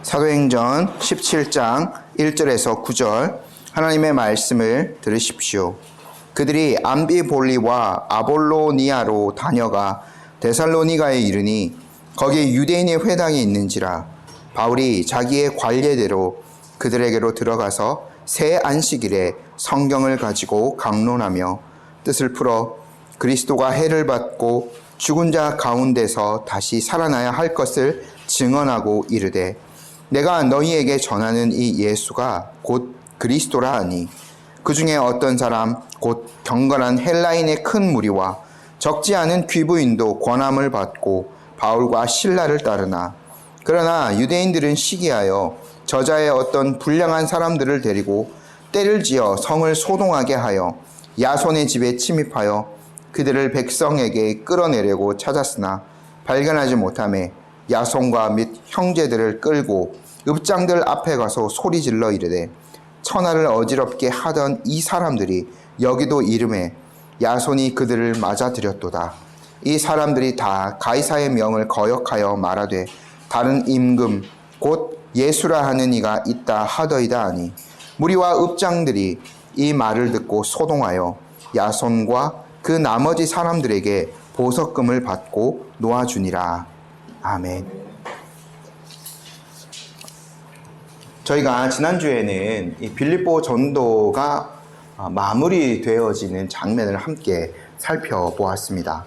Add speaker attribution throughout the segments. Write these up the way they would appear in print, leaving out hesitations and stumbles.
Speaker 1: 사도행전 17장 1절에서 9절 하나님의 말씀을 들으십시오. 그들이 암비볼리와 아볼로니아로 다녀가 데살로니가에 이르니 거기에 유대인의 회당이 있는지라 바울이 자기의 관례대로 그들에게로 들어가서 새 안식일에 성경을 가지고 강론하며 뜻을 풀어 그리스도가 해를 받고 죽은 자 가운데서 다시 살아나야 할 것을 증언하고 이르되 내가 너희에게 전하는 이 예수가 곧 그리스도라 하니 그 중에 어떤 사람 곧 경건한 헬라인의 큰 무리와 적지 않은 귀부인도 권함을 받고 바울과 실라를 따르나 그러나 유대인들은 시기하여 저자의 어떤 불량한 사람들을 데리고 때를 지어 성을 소동하게 하여 야손의 집에 침입하여 그들을 백성에게 끌어내려고 찾았으나 발견하지 못하매 야손과 및 형제들을 끌고 읍장들 앞에 가서 소리질러 이르되 천하를 어지럽게 하던 이 사람들이 여기도 이름에 야손이 그들을 맞아들였도다. 이 사람들이 다 가이사의 명을 거역하여 말하되 다른 임금 곧 예수라 하는 이가 있다 하더이다 하니 무리와 읍장들이 이 말을 듣고 소동하여 야손과 그 나머지 사람들에게 보석금을 받고 놓아주니라. 아멘. 저희가 지난주에는 이 빌립보 전도가 마무리되어지는 장면을 함께 살펴보았습니다.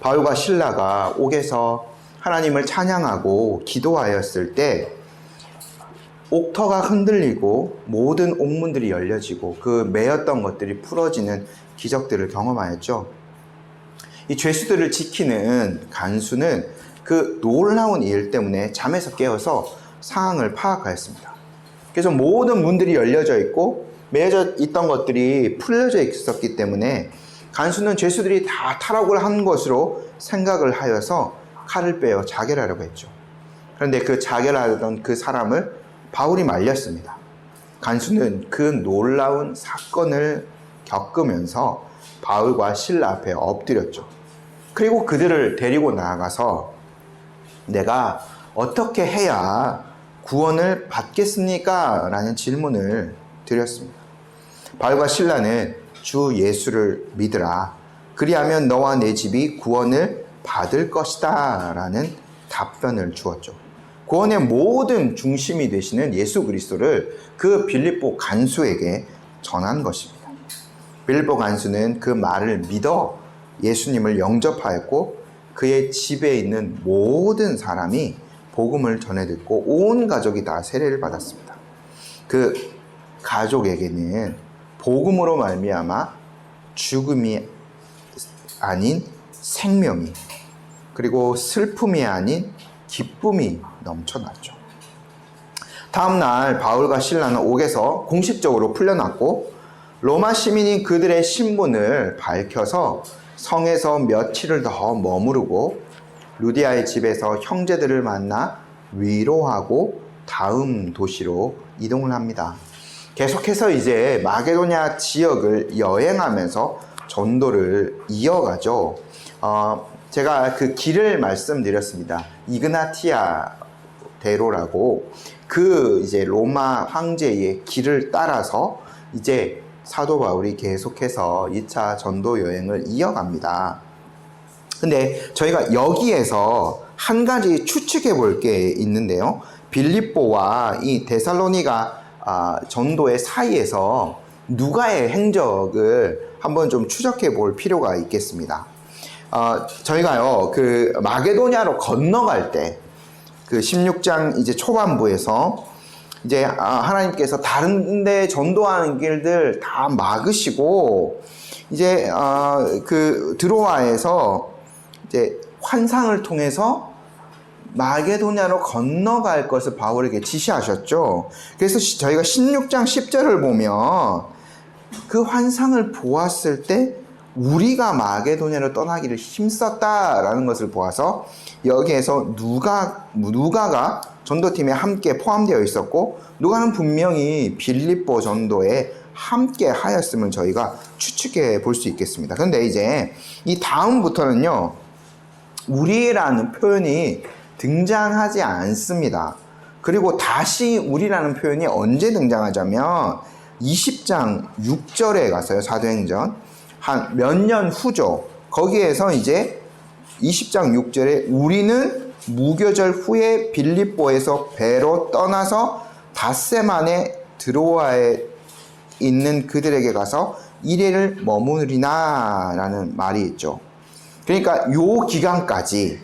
Speaker 1: 바울과 실라가 옥에서 하나님을 찬양하고 기도하였을 때 옥터가 흔들리고 모든 옥문들이 열려지고 그 매였던 것들이 풀어지는 기적들을 경험하였죠. 이 죄수들을 지키는 간수는 그 놀라운 일 때문에 잠에서 깨어서 상황을 파악하였습니다. 그래서 모든 문들이 열려져 있고 매여져 있던 것들이 풀려져 있었기 때문에 간수는 죄수들이 다 타락을 한 것으로 생각을 하여서 칼을 빼어 자결하려고 했죠. 그런데 그 자결하던 그 사람을 바울이 말렸습니다. 간수는 그 놀라운 사건을 겪으면서 바울과 실라 앞에 엎드렸죠. 그리고 그들을 데리고 나아가서 내가 어떻게 해야 구원을 받겠습니까? 라는 질문을 드렸습니다. 바울과 실라는 주 예수를 믿으라. 그리하면 너와 내 집이 구원을 받을 것이다. 라는 답변을 주었죠. 구원의 모든 중심이 되시는 예수 그리스도를 그 빌립보 간수에게 전한 것입니다. 빌립보 간수는 그 말을 믿어 예수님을 영접하였고 그의 집에 있는 모든 사람이 복음을 전해 듣고 온 가족이 다 세례를 받았습니다. 그 가족에게는 복음으로 말미암아 죽음이 아닌 생명이 그리고 슬픔이 아닌 기쁨이 넘쳐났죠. 다음 날 바울과 실라는 옥에서 공식적으로 풀려났고 로마 시민이 그들의 신분을 밝혀서 성에서 며칠을 더 머무르고 루디아의 집에서 형제들을 만나 위로하고 다음 도시로 이동을 합니다. 계속해서 이제 마게도냐 지역을 여행하면서 전도를 이어가죠. 제가 그 길을 말씀드렸습니다. 이그나티아 대로라고 그 이제 로마 황제의 길을 따라서 이제 사도 바울이 계속해서 2차 전도 여행을 이어갑니다. 근데 저희가 여기에서 한 가지 추측해 볼 게 있는데요. 빌립보와 이 데살로니가 전도의 사이에서 누가의 행적을 한번 좀 추적해 볼 필요가 있겠습니다. 저희가요, 그 마게도냐로 건너갈 때, 그 16장 이제 초반부에서 이제 하나님께서 다른 데 전도하는 길들 다 막으시고, 이제 그 드로아에서 이제 환상을 통해서 마게도냐로 건너갈 것을 바울에게 지시하셨죠. 그래서 저희가 16장 10절을 보면 그 환상을 보았을 때 우리가 마게도냐로 떠나기를 힘썼다라는 것을 보아서 여기에서 누가가 전도팀에 함께 포함되어 있었고 누가는 분명히 빌립보 전도에 함께 하였음을 저희가 추측해 볼 수 있겠습니다. 그런데 이제 이 다음부터는요, 우리라는 표현이 등장하지 않습니다. 그리고 다시 우리라는 표현이 언제 등장하자면 20장 6절에 가서요. 사도행전 한 몇 년 후죠. 거기에서 이제 20장 6절에 우리는 무교절 후에 빌립보에서 배로 떠나서 닷새 만에 드로아에 있는 그들에게 가서 1회를 머무르리나 라는 말이 있죠. 그러니까 요 기간까지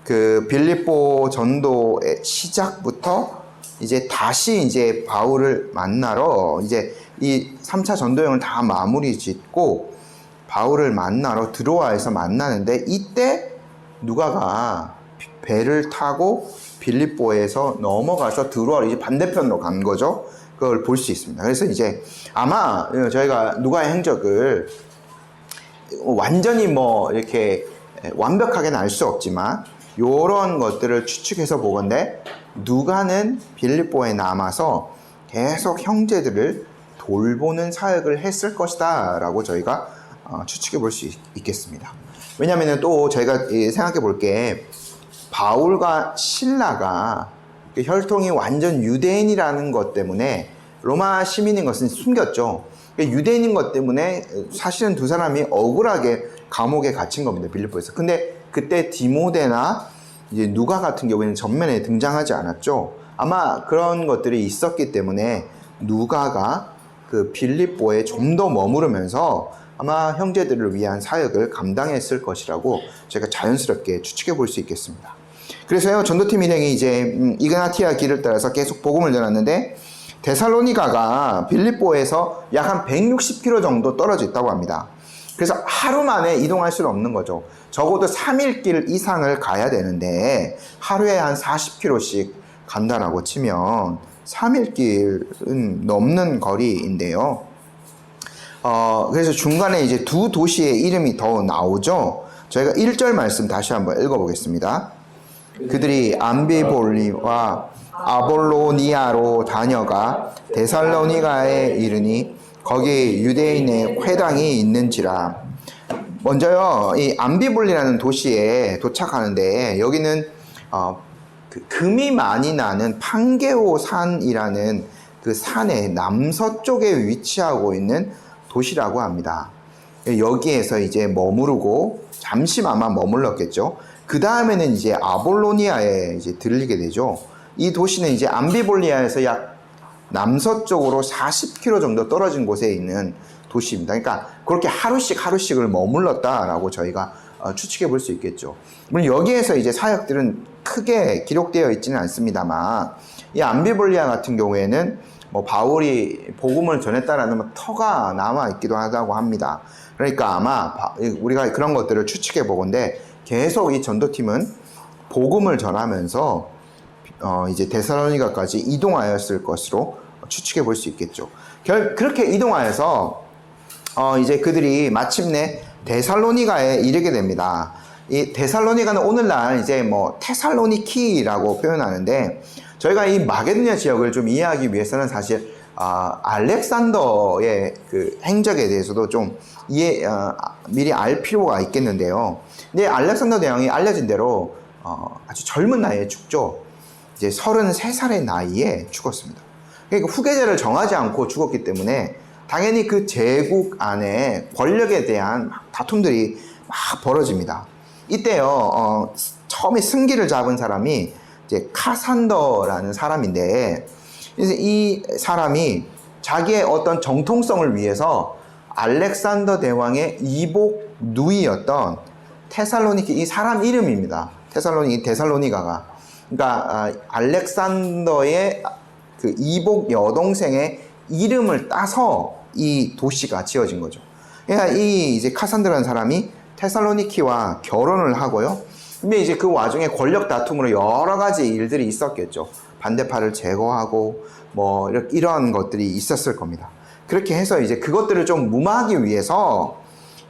Speaker 1: 그 빌립보 전도의 시작부터 이제 다시 이제 바울을 만나러 이제 이 3차 전도여행을 다 마무리 짓고 바울을 만나러 드로아에서 만나는데 이때 누가가 배를 타고 빌립보에서 넘어가서 드로아로 이제 반대편으로 간 거죠. 그걸 볼 수 있습니다. 그래서 이제 아마 저희가 누가의 행적을 완전히 뭐 이렇게 완벽하게는 알 수 없지만 요런 것들을 추측해서 보건대 누가는 빌립보에 남아서 계속 형제들을 돌보는 사역을 했을 것이다 라고 저희가 추측해 볼 수 있겠습니다. 왜냐하면 또 저희가 생각해 볼 게 바울과 실라가 혈통이 완전 유대인이라는 것 때문에 로마 시민인 것은 숨겼죠. 유대인인 것 때문에 사실은 두 사람이 억울하게 감옥에 갇힌 겁니다. 빌립보에서. 근데 그때 디모데나 이제 누가 같은 경우에는 전면에 등장하지 않았죠. 아마 그런 것들이 있었기 때문에 누가가 그 빌립보에 좀 더 머무르면서 아마 형제들을 위한 사역을 감당했을 것이라고 제가 자연스럽게 추측해 볼 수 있겠습니다. 그래서요, 전도팀 일행이 이제 이그나티아 길을 따라서 계속 복음을 전했는데 데살로니가가 빌립보에서 약 한 160km 정도 떨어져 있다고 합니다. 그래서 하루 만에 이동할 수는 없는 거죠. 적어도 3일 길 이상을 가야 되는데 하루에 한 40km씩 간다라고 치면 3일 길은 넘는 거리인데요. 그래서 중간에 이제 두 도시의 이름이 더 나오죠. 저희가 1절 말씀 다시 한번 읽어보겠습니다. 그들이 암비볼리와 아볼로니아로 다녀가 데살로니가에 이르니 거기 유대인의 회당이 있는지라. 먼저요, 이 암비볼리라는 도시에 도착하는데 여기는 그 금이 많이 나는 판게오 산이라는 그 산의 남서쪽에 위치하고 있는 도시라고 합니다. 여기에서 이제 머무르고 잠시나마 머물렀겠죠. 그 다음에는 이제 아볼로니아에 이제 들리게 되죠. 이 도시는 이제 암비볼리아에서 약 남서쪽으로 40km 정도 떨어진 곳에 있는 도시입니다. 그러니까 그렇게 하루씩을 머물렀다라고 저희가 추측해 볼 수 있겠죠. 물론 여기에서 이제 사역들은 크게 기록되어 있지는 않습니다만 이 암비볼리아 같은 경우에는 뭐 바울이 복음을 전했다라는 터가 남아 있기도 하다고 합니다. 그러니까 아마 우리가 그런 것들을 추측해 보건데 계속 이 전도팀은 복음을 전하면서 이제 데살로니가까지 이동하였을 것으로 추측해 볼 수 있겠죠. 그렇게 이동하여서 이제 그들이 마침내 데살로니가에 이르게 됩니다. 이 데살로니가는 오늘날 이제 뭐 테살로니키라고 표현하는데 저희가 이 마게도냐 지역을 좀 이해하기 위해서는 사실 알렉산더의 그 행적에 대해서도 좀 미리 알 필요가 있겠는데요. 근데 알렉산더 대왕이 알려진 대로 아주 젊은 나이에 죽죠. 이제 33살의 나이에 죽었습니다. 그러니까 후계자를 정하지 않고 죽었기 때문에 당연히 그 제국 안에 권력에 대한 다툼들이 막 벌어집니다. 이때요, 처음에 승기를 잡은 사람이 이제 카산더라는 사람인데, 이 사람이 자기의 어떤 정통성을 위해서 알렉산더 대왕의 이복 누이였던 테살로니키, 이 사람 이름입니다. 데살로니가가. 그러니까 알렉산더의 그 이복 여동생의 이름을 따서 이 도시가 지어진 거죠. 그러니까 이 이제 카산드라는 사람이 테살로니키와 결혼을 하고요. 근데 이제 그 와중에 권력 다툼으로 여러 가지 일들이 있었겠죠. 반대파를 제거하고 뭐 이런 것들이 있었을 겁니다. 그렇게 해서 이제 그것들을 좀 무마하기 위해서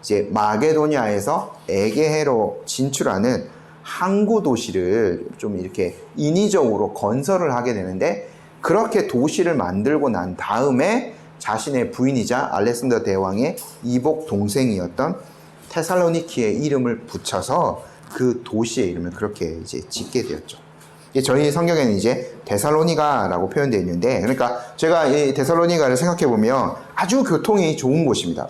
Speaker 1: 이제 마게도냐에서 에게해로 진출하는 항구 도시를 좀 이렇게 인위적으로 건설을 하게 되는데, 그렇게 도시를 만들고 난 다음에 자신의 부인이자 알렉산더 대왕의 이복 동생이었던 테살로니키의 이름을 붙여서 그 도시의 이름을 그렇게 이제 짓게 되었죠. 저희 성경에는 이제 데살로니가라고 표현되어 있는데, 그러니까 제가 이 데살로니가를 생각해 보면 아주 교통이 좋은 곳입니다.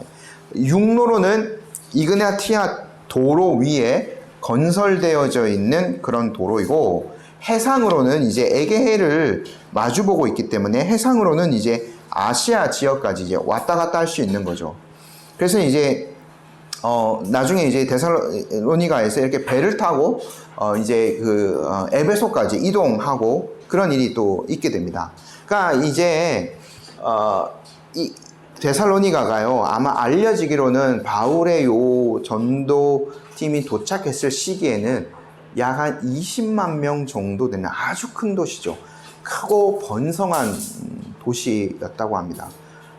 Speaker 1: 육로로는 이그나티아 도로 위에 건설되어져 있는 그런 도로이고, 해상으로는 이제 에게해를 마주보고 있기 때문에 해상으로는 이제 아시아 지역까지 이제 왔다 갔다 할 수 있는 거죠. 그래서 이제 나중에 이제 데살로니가에서 이렇게 배를 타고 이제 에베소까지 이동하고 그런 일이 또 있게 됩니다. 그러니까 이제 이 데살로니가가요, 아마 알려지기로는 바울의 요 전도팀이 도착했을 시기에는 약 한 20만 명 정도 되는 아주 큰 도시죠. 크고 번성한 도시였다고 합니다.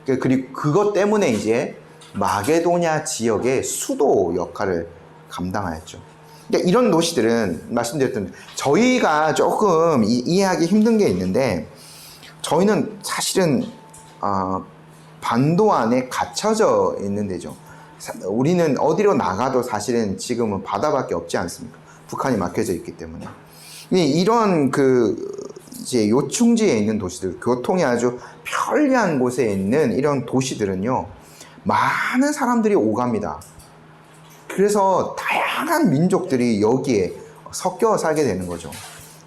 Speaker 1: 그리고 그것 때문에 이제 마게도냐 지역의 수도 역할을 감당하였죠. 그러니까 이런 도시들은 말씀드렸던, 저희가 조금 이해하기 힘든 게 있는데, 저희는 사실은 반도 안에 갇혀져 있는 데죠. 우리는 어디로 나가도 사실은 지금은 바다밖에 없지 않습니까? 북한이 막혀져 있기 때문에. 이런 이제 요충지에 있는 도시들, 교통이 아주 편리한 곳에 있는 이런 도시들은요, 많은 사람들이 오갑니다. 그래서 다양한 민족들이 여기에 섞여 살게 되는 거죠.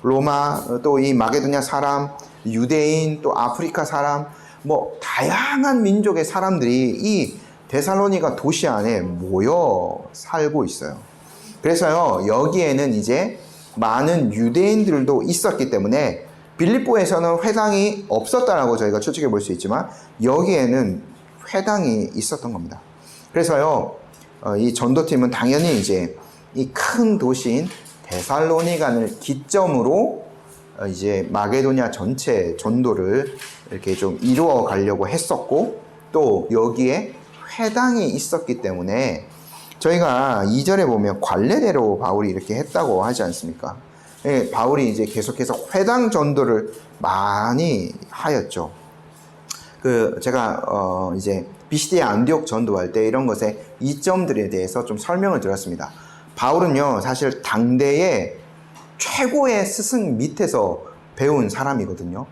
Speaker 1: 로마, 또 이 마게도냐 사람, 유대인, 또 아프리카 사람, 뭐 다양한 민족의 사람들이 이 데살로니가 도시 안에 모여 살고 있어요. 그래서요, 여기에는 이제 많은 유대인들도 있었기 때문에 빌립보에서는 회당이 없었다라고 저희가 추측해 볼 수 있지만, 여기에는 회당이 있었던 겁니다. 그래서요, 이 전도팀은 당연히 이제 이 큰 도시인 데살로니가를 기점으로 이제 마게도냐 전체 전도를 이렇게 좀 이루어 가려고 했었고, 또 여기에 회당이 있었기 때문에 저희가 2절에 보면 관례대로 바울이 이렇게 했다고 하지 않습니까? 바울이 이제 계속해서 회당 전도를 많이 하였죠. 제가 이제 비시디아 안디옥 전도할 때 이런 것의 이점들에 대해서 좀 설명을 드렸습니다. 바울은요, 사실 당대의 최고의 스승 밑에서 배운 사람이거든요.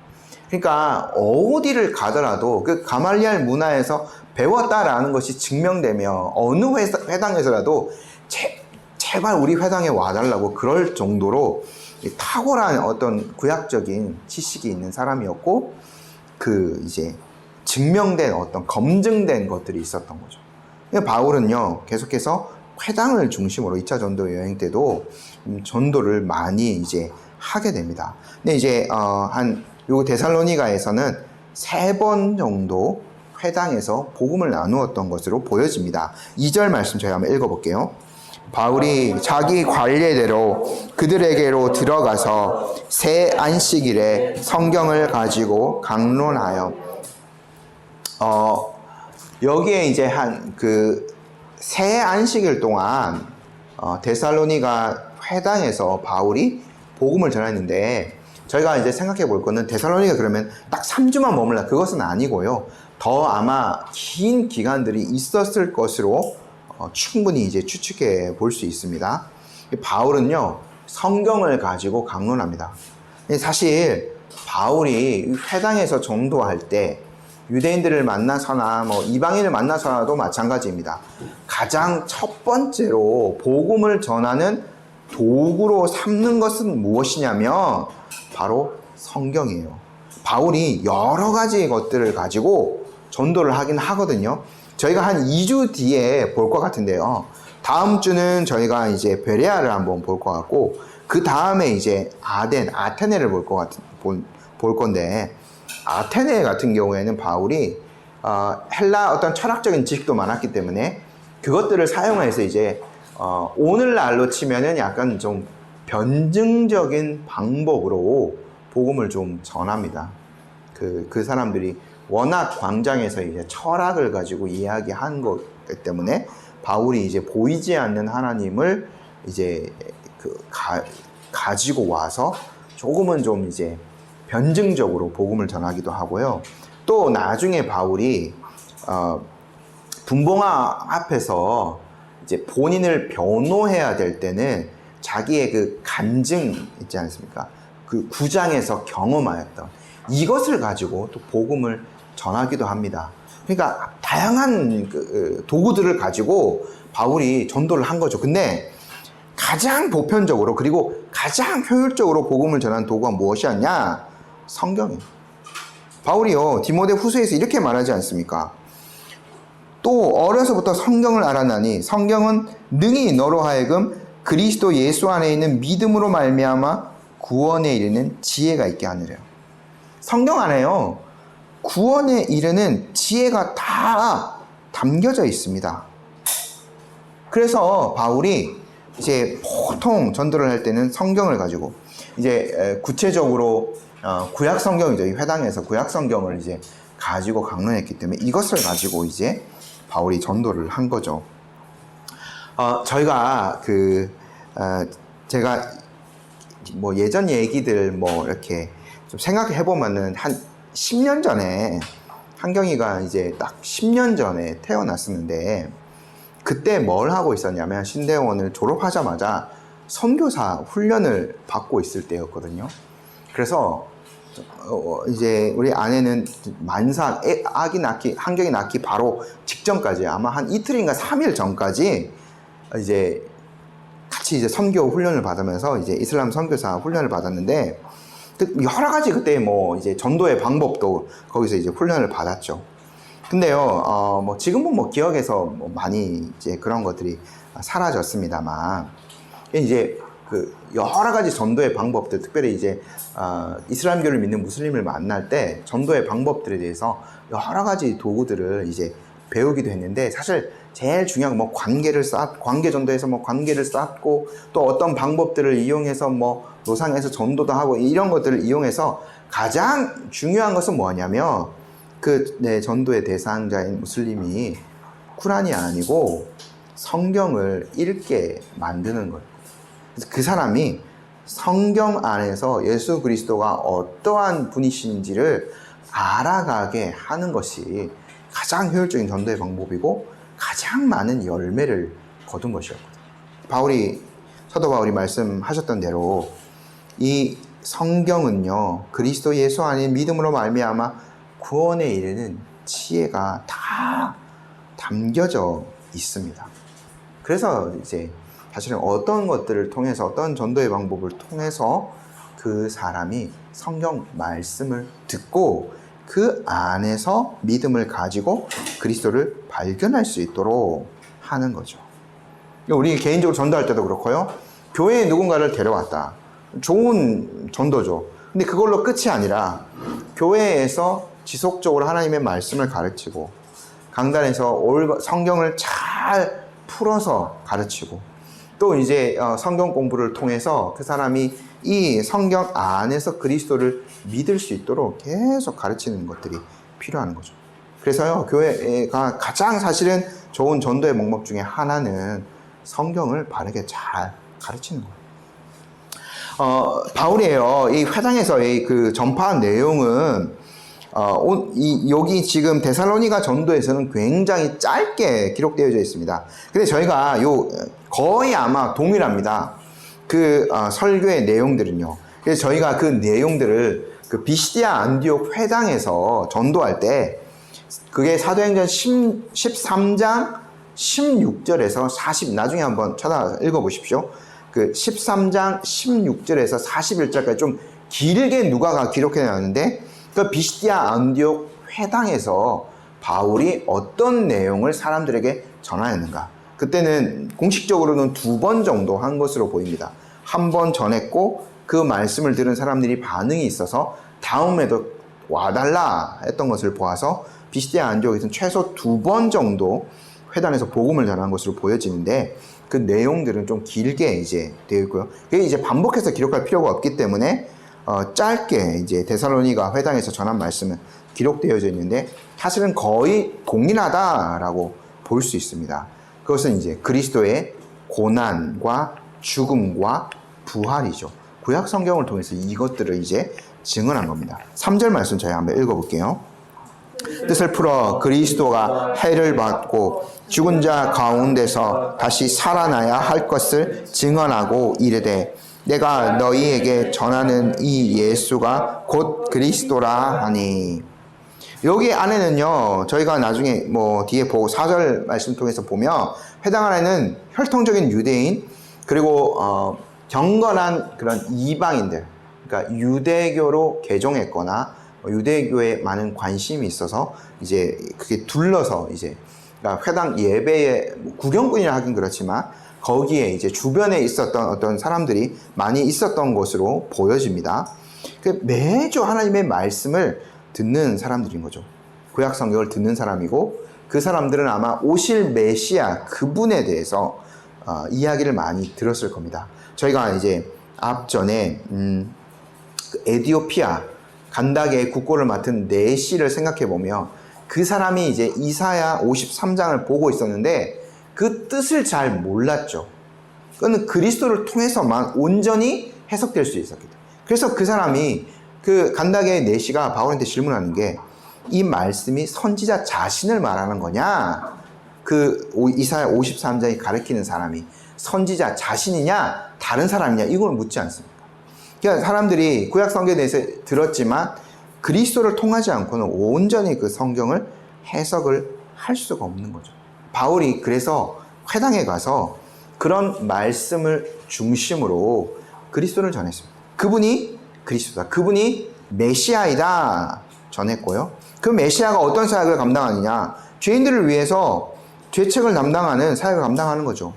Speaker 1: 그러니까 어디를 가더라도 그 가말리알 문화에서 배웠다라는 것이 증명되며 어느 회당에서라도 제발 우리 회당에 와달라고 그럴 정도로 탁월한 어떤 구약적인 지식이 있는 사람이었고, 이제 증명된 어떤 검증된 것들이 있었던 거죠. 바울은요, 계속해서 회당을 중심으로 2차 전도 여행 때도 전도를 많이 이제 하게 됩니다. 근데 이제 요 데살로니가에서는 3번 정도 회당에서 복음을 나누었던 것으로 보여집니다. 2절 말씀 저희 한번 읽어볼게요. 바울이 자기 관례대로 그들에게로 들어가서 새 안식일에 성경을 가지고 강론하여, 여기에 이제 새 안식일 동안 데살로니가 회당에서 바울이 복음을 전했는데, 저희가 이제 생각해 볼 거는 데살로니가 그러면 딱 3주만 머물라, 그것은 아니고요. 더 아마 긴 기간들이 있었을 것으로 충분히 이제 추측해 볼 수 있습니다. 바울은요, 성경을 가지고 강론합니다. 사실 바울이 회당에서 전도할 때 유대인들을 만나서나 뭐 이방인을 만나서나도 마찬가지입니다. 가장 첫 번째로 복음을 전하는 도구로 삼는 것은 무엇이냐면 바로 성경이에요. 바울이 여러 가지 것들을 가지고 전도를 하긴 하거든요. 저희가 한 2주 뒤에 볼 것 같은데요. 다음 주는 저희가 이제 베레아를 한번 볼 것 같고, 그 다음에 이제 아테네를 볼 건데, 아테네 같은 경우에는 바울이 헬라 어떤 철학적인 지식도 많았기 때문에 그것들을 사용해서 이제 오늘날로 치면은 약간 좀 변증적인 방법으로 복음을 좀 전합니다. 그 사람들이 워낙 광장에서 이제 철학을 가지고 이야기한 것 때문에 바울이 이제 보이지 않는 하나님을 이제 가지고 와서 조금은 좀 이제 변증적으로 복음을 전하기도 하고요. 또 나중에 바울이 분봉화 앞에서 이제 본인을 변호해야 될 때는 자기의 간증 있지 않습니까? 그 9장에서 경험하였던 이것을 가지고 또 복음을 전하기도 합니다. 그러니까 다양한 그 도구들을 가지고 바울이 전도를 한 거죠. 근데 가장 보편적으로 그리고 가장 효율적으로 복음을 전한 도구가 무엇이었냐? 성경이에요. 바울이요 디모데 후서에서 이렇게 말하지 않습니까? 또 어려서부터 성경을 알아나니 성경은 능히 너로 하여금 그리스도 예수 안에 있는 믿음으로 말미암아 구원에 이르는 지혜가 있게 하느래요. 성경 안에요 구원에 이르는 지혜가 다 담겨져 있습니다. 그래서 바울이 이제 보통 전도를 할 때는 성경을 가지고 이제 구체적으로 구약 성경이죠. 이 회당에서 구약 성경을 이제 가지고 강론했기 때문에 이것을 가지고 이제 바울이 전도를 한 거죠. 저희가 제가 뭐 예전 얘기들 뭐 이렇게 좀 생각해 보면은 한 10년 전에 한경이가 이제 딱 10년 전에 태어났었는데 그때 뭘 하고 있었냐면 신대원을 졸업하자마자 선교사 훈련을 받고 있을 때였거든요. 그래서 이제 우리 아내는 만삭 아기 낳기 한경이 낳기 바로 직전까지 아마 한 이틀인가 3일 전까지 이제 같이 이제 선교 훈련을 받으면서 이제 이슬람 선교사 훈련을 받았는데 여러 가지 그때 뭐 이제 전도의 방법도 거기서 이제 훈련을 받았죠. 근데요, 뭐 지금은 뭐 기억에서 뭐 많이 이제 그런 것들이 사라졌습니다만 이제 그 여러 가지 전도의 방법들, 특별히 이제 이슬람교를 믿는 무슬림을 만날 때 전도의 방법들에 대해서 여러 가지 도구들을 이제 배우기도 했는데 사실 제일 중요한 뭐 관계 전도에서 뭐 관계를 쌓고 또 어떤 방법들을 이용해서 뭐 노상에서 전도도 하고 이런 것들을 이용해서 가장 중요한 것은 뭐냐면 전도의 대상자인 무슬림이 쿠란이 아니고 성경을 읽게 만드는 거예요. 그래서 그 사람이 성경 안에서 예수 그리스도가 어떠한 분이신지를 알아가게 하는 것이 가장 효율적인 전도의 방법이고 가장 많은 열매를 거둔 것이었거든요. 사도 바울이 말씀하셨던 대로 이 성경은요 그리스도 예수 안에 믿음으로 말미암아 구원에 이르는 지혜가 다 담겨져 있습니다. 그래서 이제 사실은 어떤 것들을 통해서 어떤 전도의 방법을 통해서 그 사람이 성경 말씀을 듣고 그 안에서 믿음을 가지고 그리스도를 발견할 수 있도록 하는 거죠. 우리 개인적으로 전도할 때도 그렇고요. 교회에 누군가를 데려왔다. 좋은 전도죠. 근데 그걸로 끝이 아니라 교회에서 지속적으로 하나님의 말씀을 가르치고 강단에서 성경을 잘 풀어서 가르치고 또 이제 성경 공부를 통해서 그 사람이 이 성경 안에서 그리스도를 믿을 수 있도록 계속 가르치는 것들이 필요한 거죠. 그래서요 교회가 가장 사실은 좋은 전도의 방법 중에 하나는 성경을 바르게 잘 가르치는 거예요. 바울이에요. 이 회당에서의 그 전파한 내용은 여기 지금 데살로니가 전도에서는 굉장히 짧게 기록되어져 있습니다. 근데 저희가 거의 아마 동일합니다. 설교의 내용들은요. 그래서 저희가 그 내용들을 비시디아 안디옥 회당에서 전도할 때 그게 사도행전 13장 16절에서 40 나중에 한번 찾아 읽어보십시오. 13장 16절에서 41절까지 좀 길게 누가가 기록해 놨는데 비시디아 안디옥 회당에서 바울이 어떤 내용을 사람들에게 전하였는가. 그때는 공식적으로는 2번 정도 한 것으로 보입니다. 한 번 전했고 그 말씀을 들은 사람들이 반응이 있어서 다음에도 와달라 했던 것을 보아서 비시디아 안디옥에서는 최소 2번 정도 회당에서 복음을 전한 것으로 보여지는데 그 내용들은 좀 길게 이제 되어 있고요. 그게 이제 반복해서 기록할 필요가 없기 때문에 짧게 이제 데살로니가 회당에서 전한 말씀은 기록되어져 있는데 사실은 거의 동일하다라고 볼 수 있습니다. 그것은 이제 그리스도의 고난과 죽음과 부활이죠. 구약 성경을 통해서 이것들을 이제 증언한 겁니다. 3절 말씀 저희 한번 읽어볼게요. 뜻을 풀어 그리스도가 해를 받고 죽은 자 가운데서 다시 살아나야 할 것을 증언하고 이르되 내가 너희에게 전하는 이 예수가 곧 그리스도라 하니. 여기 안에는요, 저희가 나중에 뭐 뒤에 보고 4절 말씀 통해서 보면 회당 안에는 혈통적인 유대인, 그리고 경건한 그런 이방인들, 그러니까 유대교로 개종했거나 유대교에 많은 관심이 있어서 이제 그게 둘러서 이제, 그러니까 회당 예배에 구경꾼이라 하긴 그렇지만 거기에 이제 주변에 있었던 어떤 사람들이 많이 있었던 것으로 보여집니다. 매주 하나님의 말씀을 듣는 사람들인 거죠. 구약 성경을 듣는 사람이고, 그 사람들은 아마 오실 메시아 그분에 대해서 이야기를 많이 들었을 겁니다. 저희가 이제 앞전에 그 에디오피아 간다게의 국고를 맡은 네시를 생각해 보면 그 사람이 이제 이사야 53장을 보고 있었는데 그 뜻을 잘 몰랐죠. 그건 그리스도를 통해서만 온전히 해석될 수 있었기 때문에. 그래서 그 사람이, 그 간다게의 네시가 바울한테 질문하는 게, 이 말씀이 선지자 자신을 말하는 거냐, 그 이사야 53장이 가리키는 사람이 선지자 자신이냐 다른 사람이냐, 이걸 묻지 않습니까? 그러니까 사람들이 구약 성경에 대해서 들었지만 그리스도를 통하지 않고는 온전히 그 성경을 해석을 할 수가 없는 거죠. 바울이 그래서 회당에 가서 그런 말씀을 중심으로 그리스도를 전했습니다. 그분이 그리스도다, 그분이 메시아이다 전했고요. 그 메시아가 어떤 사역을 감당하느냐, 죄인들을 위해서 죄책을 담당하는 사역을 감당하는 거죠.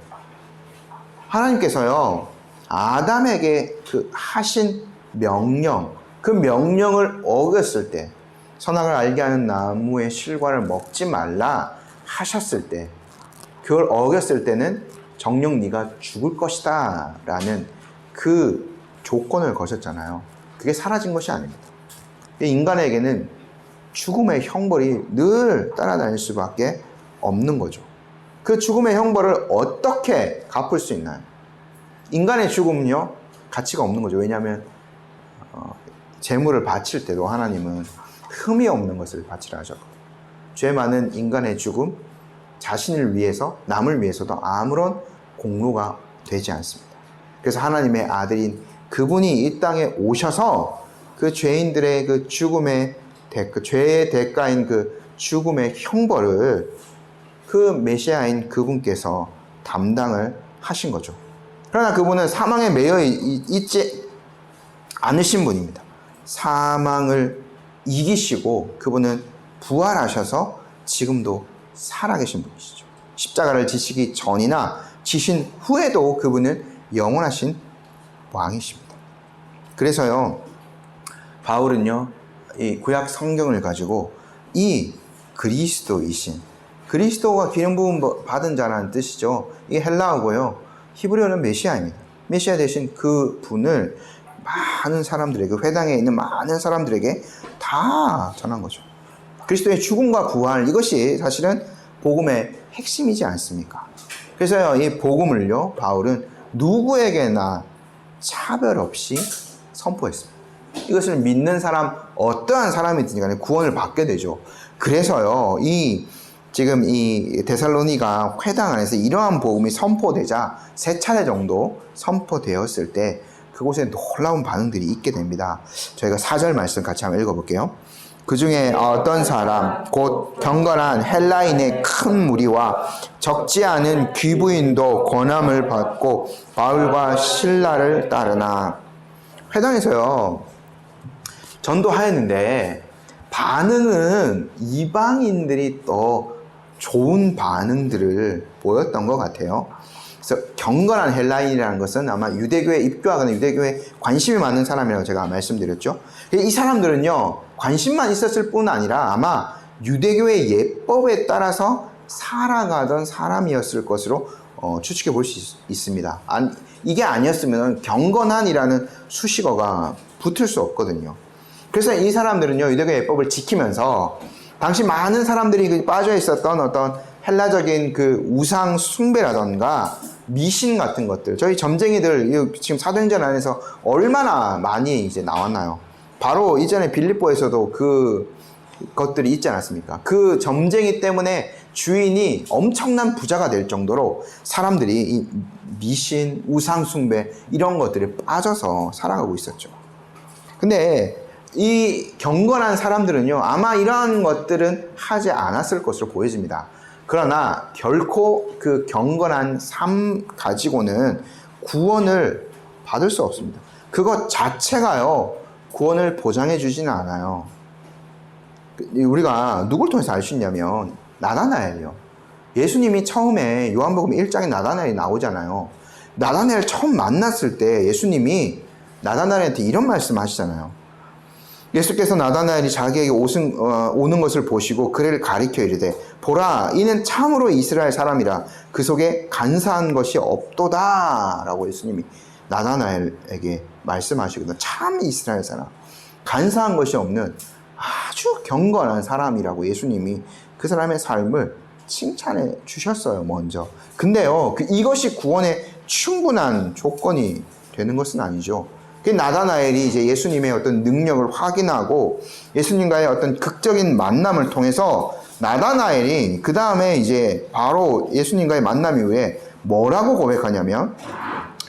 Speaker 1: 하나님께서요, 아담에게 그 하신 명령, 그 명령을 어겼을 때, 선악을 알게 하는 나무의 실과를 먹지 말라 하셨을 때, 그걸 어겼을 때는 정녕 네가 죽을 것이다 라는 그 조건을 거셨잖아요. 그게 사라진 것이 아닙니다. 인간에게는 죽음의 형벌이 늘 따라다닐 수밖에 없는 거죠. 그 죽음의 형벌을 어떻게 갚을 수 있나요? 인간의 죽음은요, 가치가 없는 거죠. 왜냐하면 재물을 바칠 때도 하나님은 흠이 없는 것을 바치라 하셨고, 죄 많은 인간의 죽음, 자신을 위해서, 남을 위해서도 아무런 공로가 되지 않습니다. 그래서 하나님의 아들인 그분이 이 땅에 오셔서 그 죄인들의 그 죽음의 죄의 대가인 그 죽음의 형벌을 그 메시아인 그분께서 담당을 하신 거죠. 그러나 그분은 사망에 매여 있지 않으신 분입니다. 사망을 이기시고 그분은 부활하셔서 지금도 살아계신 분이시죠. 십자가를 지시기 전이나 지신 후에도 그분은 영원하신 왕이십니다. 그래서요, 바울은요, 이 구약 성경을 가지고 이 그리스도이신, 그리스도가 기름 부음 받은 자라는 뜻이죠. 이게 헬라어고요, 히브리어는 메시아입니다. 메시아 대신 그 분을 많은 사람들에게, 그 회당에 있는 많은 사람들에게 다 전한 거죠. 그리스도의 죽음과 부활, 이것이 사실은 복음의 핵심이지 않습니까? 그래서요, 이 복음을요, 바울은 누구에게나 차별 없이 선포했습니다. 이것을 믿는 사람, 어떠한 사람이든지 간에 구원을 받게 되죠. 그래서요, 지금 이 데살로니가 회당 안에서 이러한 복음이 선포되자 3차례 정도 선포되었을 때 그곳에 놀라운 반응들이 있게 됩니다. 저희가 4절 말씀 같이 한번 읽어볼게요. 그 중에 어떤 사람 곧 경건한 헬라인의 큰 무리와 적지 않은 귀부인도 권함을 받고 바울과 실라를 따르나. 회당에서요, 전도하였는데 반응은 이방인들이 더 좋은 반응들을 보였던 것 같아요. 그래서 경건한 헬라인이라는 것은 아마 유대교에 입교하거나 유대교에 관심이 많은 사람이라고 제가 말씀드렸죠. 이 사람들은요, 관심만 있었을 뿐 아니라 아마 유대교의 예법에 따라서 살아가던 사람이었을 것으로 추측해 볼 수 있습니다. 이게 아니었으면 경건한이라는 수식어가 붙을 수 없거든요. 그래서 이 사람들은요, 유대교 예법을 지키면서 당시 많은 사람들이 빠져 있었던 어떤 헬라적인 그 우상 숭배라던가 미신 같은 것들, 저희 점쟁이들 지금 사도행전 안에서 얼마나 많이 이제 나왔나요? 바로 이전에 빌립보에서도 그 것들이 있지 않았습니까? 그 점쟁이 때문에 주인이 엄청난 부자가 될 정도로 사람들이 이 미신, 우상숭배 이런 것들에 빠져서 살아가고 있었죠. 근데 이 경건한 사람들은요, 아마 이러한 것들은 하지 않았을 것으로 보여집니다. 그러나 결코 그 경건한 삶 가지고는 구원을 받을 수 없습니다. 그것 자체가요, 구원을 보장해 주지는 않아요. 우리가 누굴 통해서 알 수 있냐면 나다나엘이요. 예수님이 처음에 요한복음 1장에 나다나엘이 나오잖아요. 나다나엘 처음 만났을 때 예수님이 나다나엘한테 이런 말씀 하시잖아요. 예수께서 나다나엘이 자기에게 오는 것을 보시고 그를 가리켜 이르되 보라 이는 참으로 이스라엘 사람이라 그 속에 간사한 것이 없도다 라고 예수님이 나다나엘에게 말씀하시거든요. 참 이스라엘 사람, 간사한 것이 없는 아주 경건한 사람이라고 예수님이 그 사람의 삶을 칭찬해 주셨어요. 먼저. 근데요, 이것이 구원의 충분한 조건이 되는 것은 아니죠. 나다나엘이 이제 예수님의 어떤 능력을 확인하고 예수님과의 어떤 극적인 만남을 통해서 나다나엘이 그 다음에 이제 바로 예수님과의 만남 이후에 뭐라고 고백하냐면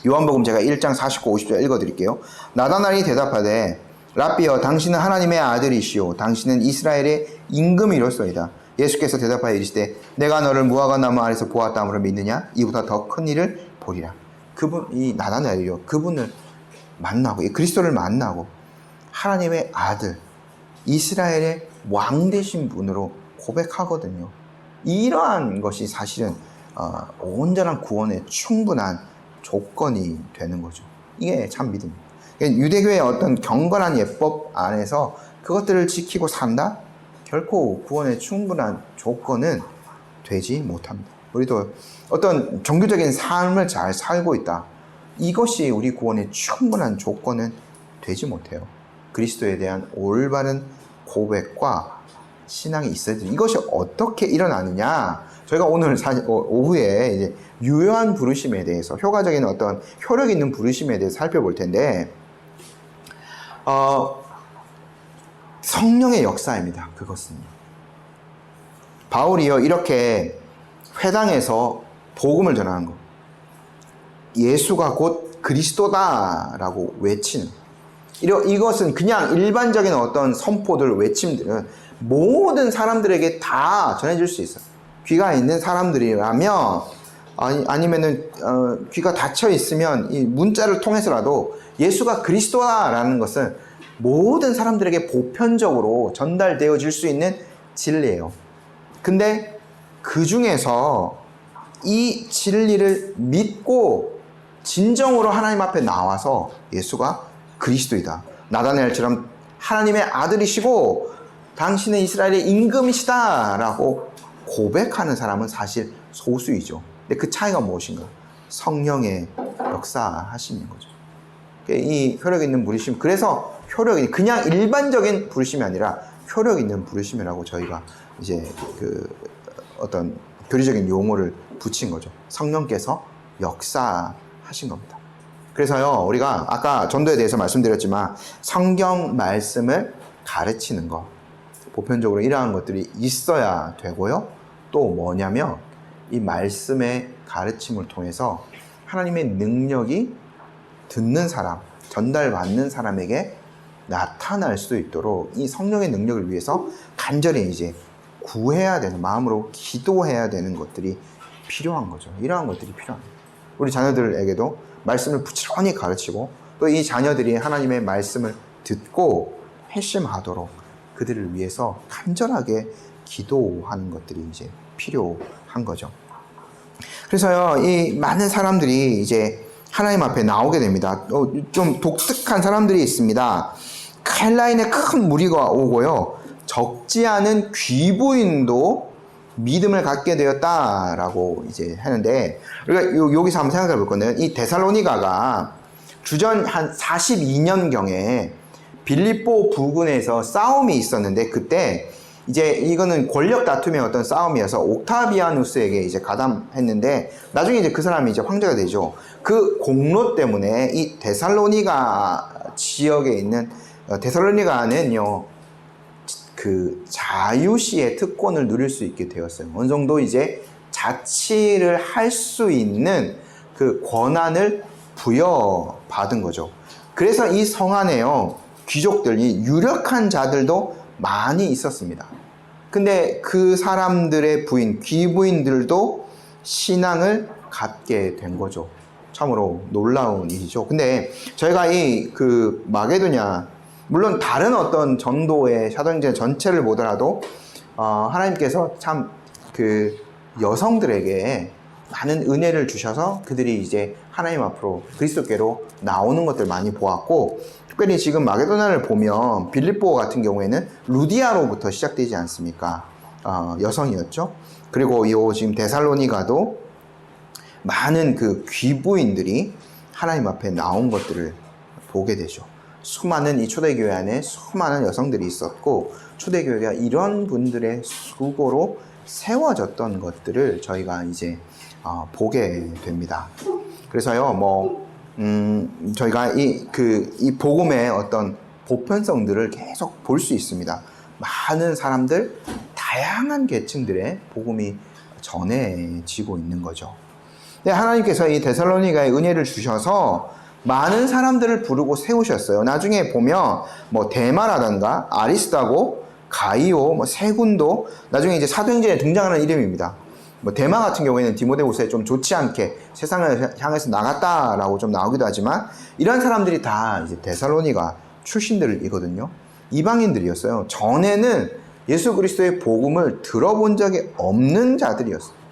Speaker 1: 요한복음 제가 1장 49, 50절 읽어드릴게요. 나다나엘이 대답하되 랍비여 당신은 하나님의 아들이시오 당신은 이스라엘의 임금이로소이다. 예수께서 대답하여 이르시되 내가 너를 무화과나무 아래서 보았다 함으로 믿느냐? 이보다 더 큰 일을 보리라. 이 나다나엘이요, 그분을 만나고 그리스도를 만나고 하나님의 아들 이스라엘의 왕 되신 분으로 고백하거든요. 이러한 것이 사실은 온전한 구원의 충분한 조건이 되는 거죠. 이게 참 믿음입니다. 유대교의 어떤 경건한 예법 안에서 그것들을 지키고 산다? 결코 구원의 충분한 조건은 되지 못합니다. 우리도 어떤 종교적인 삶을 잘 살고 있다. 이것이 우리 구원의 충분한 조건은 되지 못해요. 그리스도에 대한 올바른 고백과 신앙이 있어야 돼요. 이것이 어떻게 일어나느냐? 저희가 오늘 오후에 이제 유효한 부르심에 대해서, 효과적인 어떤 효력 있는 부르심에 대해서 살펴볼 텐데, 성령의 역사입니다. 그것은 바울이요 이렇게 회당에서 복음을 전하는 것, 예수가 곧 그리스도다라고 외치는, 이것은 그냥 일반적인 어떤 선포들, 외침들은 모든 사람들에게 다 전해질 수 있어요. 귀가 있는 사람들이라면, 아니면은 귀가 닫혀 있으면 이 문자를 통해서라도 예수가 그리스도다라는 것은 모든 사람들에게 보편적으로 전달되어질 수 있는 진리예요. 근데 그 중에서 이 진리를 믿고 진정으로 하나님 앞에 나와서 예수가 그리스도이다, 나다나엘처럼 하나님의 아들이시고 당신은 이스라엘의 임금이시다 라고 고백하는 사람은 사실 소수이죠. 근데 그 차이가 무엇인가? 성령의 역사하심인 거죠. 이 효력 있는 부르심, 그래서 효력이 그냥 일반적인 부르심이 아니라 효력 있는 부르심이라고 저희가 이제 어떤 교리적인 용어를 붙인 거죠. 성령께서 역사하신 겁니다. 그래서요, 우리가 아까 전도에 대해서 말씀드렸지만 성경 말씀을 가르치는 것, 보편적으로 이러한 것들이 있어야 되고요. 또 뭐냐면 이 말씀의 가르침을 통해서 하나님의 능력이 듣는 사람, 전달받는 사람에게 나타날 수 있도록 이 성령의 능력을 위해서 간절히 이제 구해야 되는 마음으로 기도해야 되는 것들이 필요한 거죠. 이러한 것들이 필요합니다. 우리 자녀들에게도 말씀을 부지런히 가르치고 또 이 자녀들이 하나님의 말씀을 듣고 회심하도록 그들을 위해서 간절하게 기도하는 것들이 이제 필요한 거죠. 그래서요, 이 많은 사람들이 이제 하나님 앞에 나오게 됩니다. 좀 독특한 사람들이 있습니다. 헬라인의 큰 무리가 오고요, 적지 않은 귀부인도 믿음을 갖게 되었다라고 이제 하는데, 우리가 여기서 한번 생각해 볼 거는 이 데살로니가가 주전 한 42년경에 빌립보 부근에서 싸움이 있었는데, 그때 이제 이거는 권력 다툼의 어떤 싸움이어서 옥타비아누스에게 이제 가담했는데, 나중에 이제 그 사람이 이제 황제가 되죠. 그 공로 때문에 이 데살로니가 지역에 있는, 데살로니가는요, 그 자유시의 특권을 누릴 수 있게 되었어요. 어느 정도 이제 자치를 할 수 있는 그 권한을 부여받은 거죠. 그래서 이 성 안에요, 귀족들이 유력한 자들도 많이 있었습니다. 근데 그 사람들의 부인, 귀부인들도 신앙을 갖게 된 거죠. 참으로 놀라운 일이죠. 근데 저희가 이 그 마게도냐, 물론 다른 어떤 전도의 사도행전 전체를 보더라도 하나님께서 참 그 여성들에게 많은 은혜를 주셔서 그들이 이제 하나님 앞으로 그리스도께로 나오는 것들 많이 보았고, 특별히 지금 마게도냐를 보면 빌립보 같은 경우에는 루디아로부터 시작되지 않습니까? 여성이었죠. 그리고 이 지금 데살로니가도 많은 그 귀부인들이 하나님 앞에 나온 것들을 보게 되죠. 수많은 이 초대교회 안에 수많은 여성들이 있었고, 초대교회가 이런 분들의 수고로 세워졌던 것들을 저희가 이제 보게 됩니다. 그래서요, 저희가 이 복음의 어떤 보편성들을 계속 볼 수 있습니다. 많은 사람들, 다양한 계층들의 복음이 전해지고 있는 거죠. 근데 하나님께서 이 데살로니가에 은혜를 주셔서 많은 사람들을 부르고 세우셨어요. 나중에 보면 뭐 데마라든가 아리스다고, 가이오, 세군도 나중에 이제 사도행전에 등장하는 이름입니다. 뭐 데마 같은 경우에는 디모데후서에 좀 좋지 않게 세상을 향해서 나갔다라고 좀 나오기도 하지만, 이런 사람들이 다 이제 데살로니가 출신들이거든요. 이방인들이었어요. 전에는 예수 그리스도의 복음을 들어본 적이 없는 자들이었어요.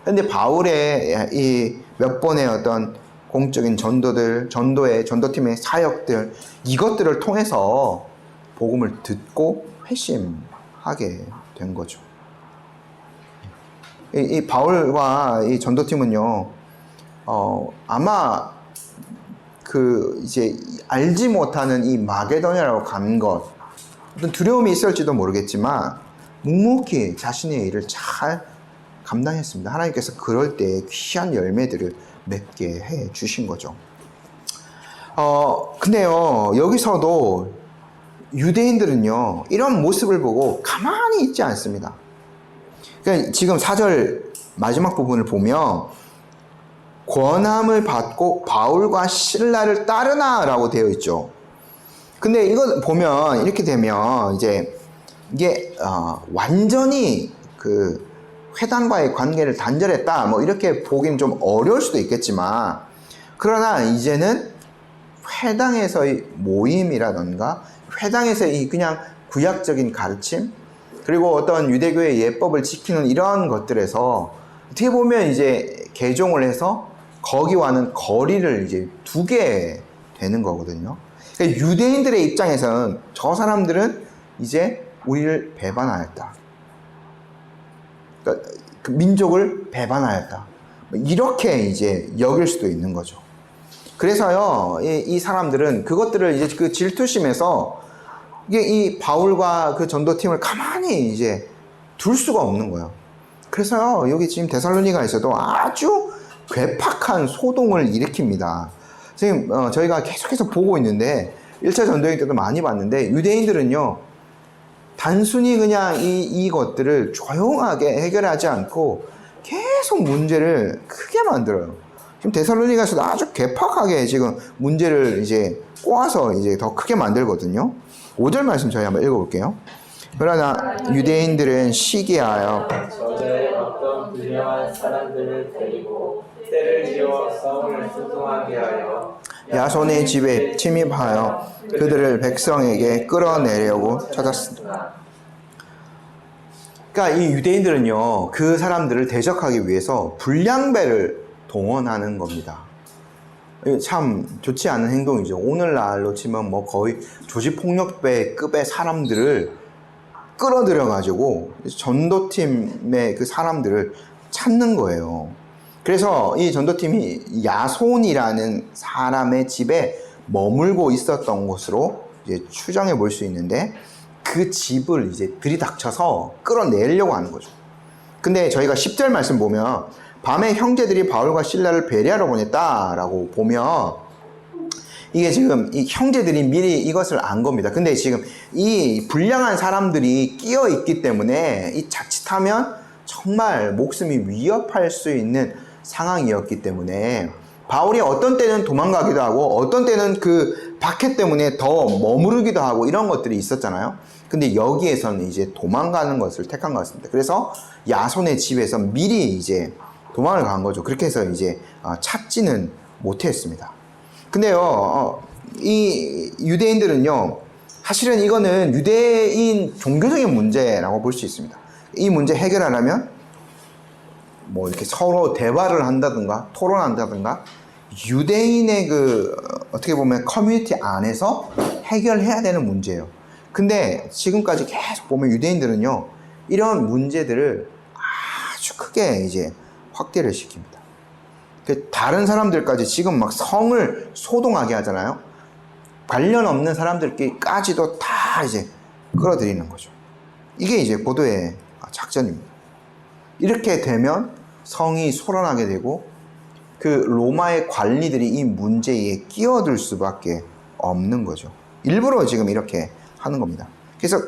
Speaker 1: 근데 바울의 이 몇 번의 어떤 공적인 전도팀의 사역들, 이것들을 통해서 복음을 듣고 회심하게 된 거죠. 이 바울과 이 전도팀은요, 아마 이제 알지 못하는 이 마게도냐라고 간 것, 어떤 두려움이 있을지도 모르겠지만 묵묵히 자신의 일을 잘 감당했습니다. 하나님께서 그럴 때 귀한 열매들을 맺게 해 주신 거죠. 근데요, 여기서도 유대인들은요, 이런 모습을 보고 가만히 있지 않습니다. 그러니까 지금 4절 마지막 부분을 보면 권함을 받고 바울과 실라를 따르나 라고 되어 있죠. 근데 이거 보면 이렇게 되면 이게 완전히 그 회당과의 관계를 단절했다, 뭐 이렇게 보기는 좀 어려울 수도 있겠지만, 그러나 이제는 회당에서의 모임이라던가 회당에서의 그냥 구약적인 가르침, 그리고 어떤 유대교의 예법을 지키는 이런 것들에서 어떻게 보면 이제 개종을 해서 거기와는 거리를 이제 두게 되는 거거든요. 그러니까 유대인들의 입장에서는 저 사람들은 이제 우리를 배반하였다, 그러니까 그 민족을 배반하였다, 이렇게 이제 여길 수도 있는 거죠. 그래서요, 이 사람들은 그것들을 이제 그 질투심에서 이게 이 바울과 그 전도팀을 가만히 이제 둘 수가 없는 거예요. 그래서요, 여기 지금 데살로니가에서도 아주 괴팍한 소동을 일으킵니다. 지금 저희가 계속해서 보고 있는데, 1차 전도행 때도 많이 봤는데, 유대인들은요, 단순히 그냥 이것들을 조용하게 해결하지 않고 계속 문제를 크게 만들어요. 지금 데살로니가에서도 아주 괴팍하게 지금 문제를 이제 꼬아서 이제 더 크게 만들거든요. 5절 말씀 저희 한번 읽어볼게요. 그러나 유대인들은 시기하여
Speaker 2: 저들의 어떤 불량한 사람들을 데리고 때를 지어 싸움을 수송하게 하여
Speaker 1: 야손의 집에 침입하여 그들을 백성에게 끌어내려고 찾았습니다. 그러니까 이 유대인들은요, 그 사람들을 대적하기 위해서 불량배를 동원하는 겁니다. 참 좋지 않은 행동이죠. 오늘날로 치면 뭐 거의 조직폭력배급의 사람들을 끌어들여가지고 전도팀의 그 사람들을 찾는 거예요. 그래서 이 전도팀이 야손이라는 사람의 집에 머물고 있었던 것으로 이제 추정해 볼 수 있는데, 그 집을 이제 들이닥쳐서 끌어내려고 하는 거죠. 근데 저희가 10절 말씀 보면, 밤에 형제들이 바울과 실라를 배려하러 보냈다라고 보면, 이게 지금 이 형제들이 미리 이것을 안 겁니다. 근데 지금 이 불량한 사람들이 끼어 있기 때문에 이 자칫하면 정말 목숨이 위협할 수 있는 상황이었기 때문에 바울이 어떤 때는 도망가기도 하고 어떤 때는 그 박해 때문에 더 머무르기도 하고 이런 것들이 있었잖아요. 근데 여기에서는 이제 도망가는 것을 택한 것 같습니다. 그래서 야손의 집에서 미리 이제 도망을 간 거죠. 그렇게 해서 이제 찾지는 못했습니다. 근데요, 이 유대인들은요, 사실은 이거는 유대인 종교적인 문제라고 볼 수 있습니다. 이 문제 해결하려면 뭐 이렇게 서로 대화를 한다든가 토론한다든가 유대인의 그 어떻게 보면 커뮤니티 안에서 해결해야 되는 문제예요. 근데 지금까지 계속 보면 유대인들은요, 이런 문제들을 아주 크게 이제 확대를 시킵니다. 다른 사람들까지 지금 막 성을 소동하게 하잖아요. 관련 없는 사람들끼리까지도 다 이제 끌어들이는 거죠. 이게 이제 고도의 작전입니다. 이렇게 되면 성이 소란하게 되고 그 로마의 관리들이 이 문제에 끼어들 수밖에 없는 거죠. 일부러 지금 이렇게 하는 겁니다. 그래서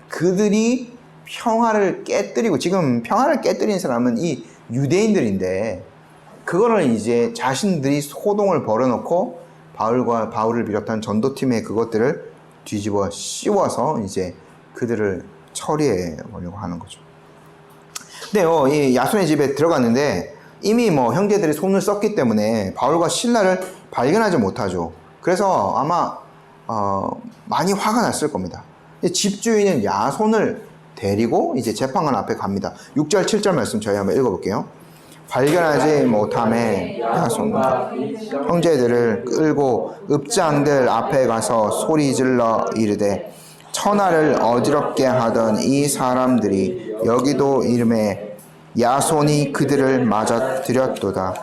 Speaker 1: 그들이 평화를 깨뜨리고, 지금 평화를 깨뜨린 사람은 이 유대인들인데, 그거를 이제 자신들이 소동을 벌여놓고 바울을 비롯한 전도팀의 그것들을 뒤집어 씌워서 이제 그들을 처리해 보려고 하는 거죠. 근데요, 이 야손의 집에 들어갔는데 이미 뭐 형제들이 손을 썼기 때문에 바울과 실라를 발견하지 못하죠. 그래서 아마 많이 화가 났을 겁니다. 집주인은 야손을 데리고 이제 재판관 앞에 갑니다. 6절 7절 말씀 저희 한번 읽어볼게요. 발견하지 못함에 야손과 형제들을 끌고 읍장들 앞에 가서 소리질러 이르되 천하를 어지럽게 하던 이 사람들이 여기도 이름에 야손이 그들을 맞아들였도다.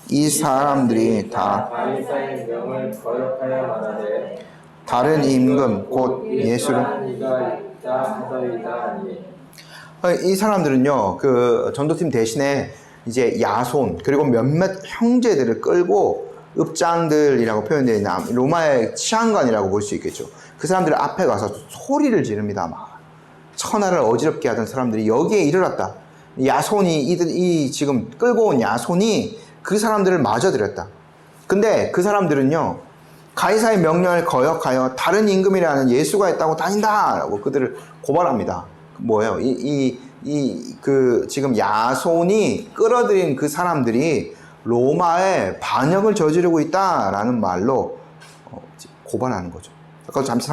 Speaker 1: 이 사람들이 다
Speaker 2: 바리사의 명을 거역하여 말하되
Speaker 1: 다른 임금 곧 예수를, 이 사람들은요, 그 전도팀 대신에 이제 야손 그리고 몇몇 형제들을 끌고 읍장들이라고 표현되어 있는 로마의 치안관이라고 볼 수 있겠죠. 그 사람들 앞에 가서 소리를 지릅니다. 막 천하를 어지럽게 하던 사람들이 여기에 이르렀다. 야손이 이 지금 끌고 온 야손이 그 사람들을 맞아들였다. 근데 그 사람들은요, 가이사의 명령을 거역하여 다른 임금이라는 예수가 있다고 다닌다라고 그들을 고발합니다. 뭐예요? 그 지금 야손이 끌어들인 그 사람들이 로마에 반역을 저지르고 있다라는 말로 고발하는 거죠. 아까 잠시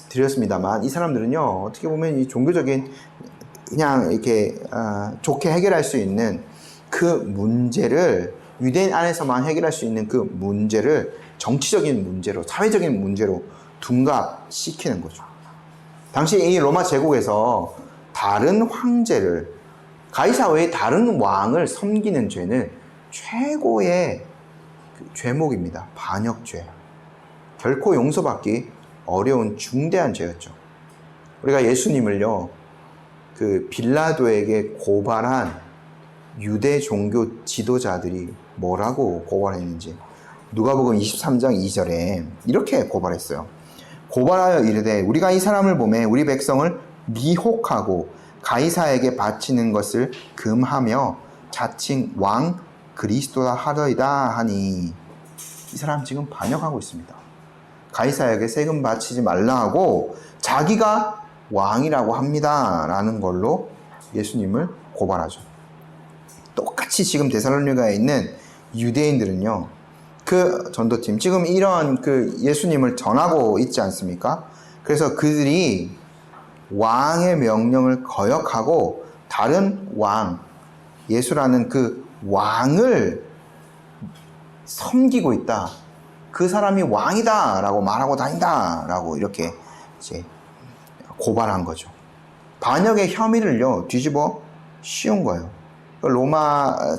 Speaker 1: 드렸습니다만 이 사람들은요, 어떻게 보면 이 종교적인 그냥 이렇게 좋게 해결할 수 있는 그 문제를, 유대인 안에서만 해결할 수 있는 그 문제를 정치적인 문제로, 사회적인 문제로 둔갑시키는 거죠. 당시 이 로마 제국에서 다른 황제를, 가이사 외에 다른 왕을 섬기는 죄는 최고의 죄목입니다. 반역죄. 결코 용서받기 어려운 중대한 죄였죠. 우리가 예수님을요, 그 빌라도에게 고발한 유대 종교 지도자들이 뭐라고 고발했는지 누가복음 23장 2절에 이렇게 고발했어요. 고발하여 이르되 우리가 이 사람을 보매 우리 백성을 미혹하고 가이사에게 바치는 것을 금하며 자칭 왕 그리스도라 하더이다 하니, 이 사람 지금 반역하고 있습니다. 가이사에게 세금 바치지 말라 하고 자기가 왕이라고 합니다 라는 걸로 예수님을 고발하죠. 똑같이 지금 데살로니가에 있는 유대인들은요, 그 전도팀 지금 이런 그 예수님을 전하고 있지 않습니까? 그래서 그들이 왕의 명령을 거역하고 다른 왕, 예수라는 그 왕을 섬기고 있다. 그 사람이 왕이다 라고 말하고 다닌다 라고 이렇게 이제 고발한 거죠. 반역의 혐의를요, 뒤집어 씌운 거예요.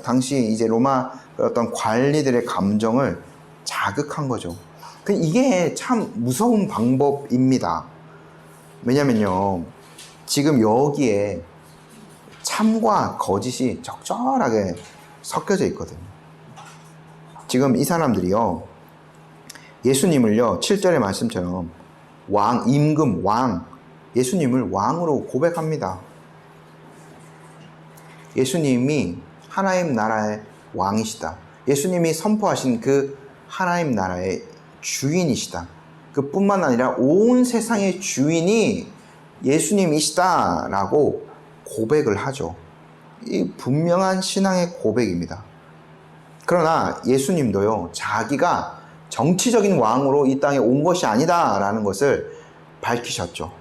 Speaker 1: 당시 이제 로마 어떤 관리들의 감정을 자극한 거죠. 이게 참 무서운 방법입니다. 왜냐면요, 지금 여기에 참과 거짓이 적절하게 섞여져 있거든요. 지금 이 사람들이요, 예수님을요, 7절의 말씀처럼 왕, 임금, 왕, 예수님을 왕으로 고백합니다. 예수님이 하나님 나라의 왕이시다. 예수님이 선포하신 그 하나님 나라의 주인이시다. 그뿐만 아니라 온 세상의 주인이 예수님이시다라고 고백을 하죠. 이 분명한 신앙의 고백입니다. 그러나 예수님도요, 자기가 정치적인 왕으로 이 땅에 온 것이 아니다라는 것을 밝히셨죠.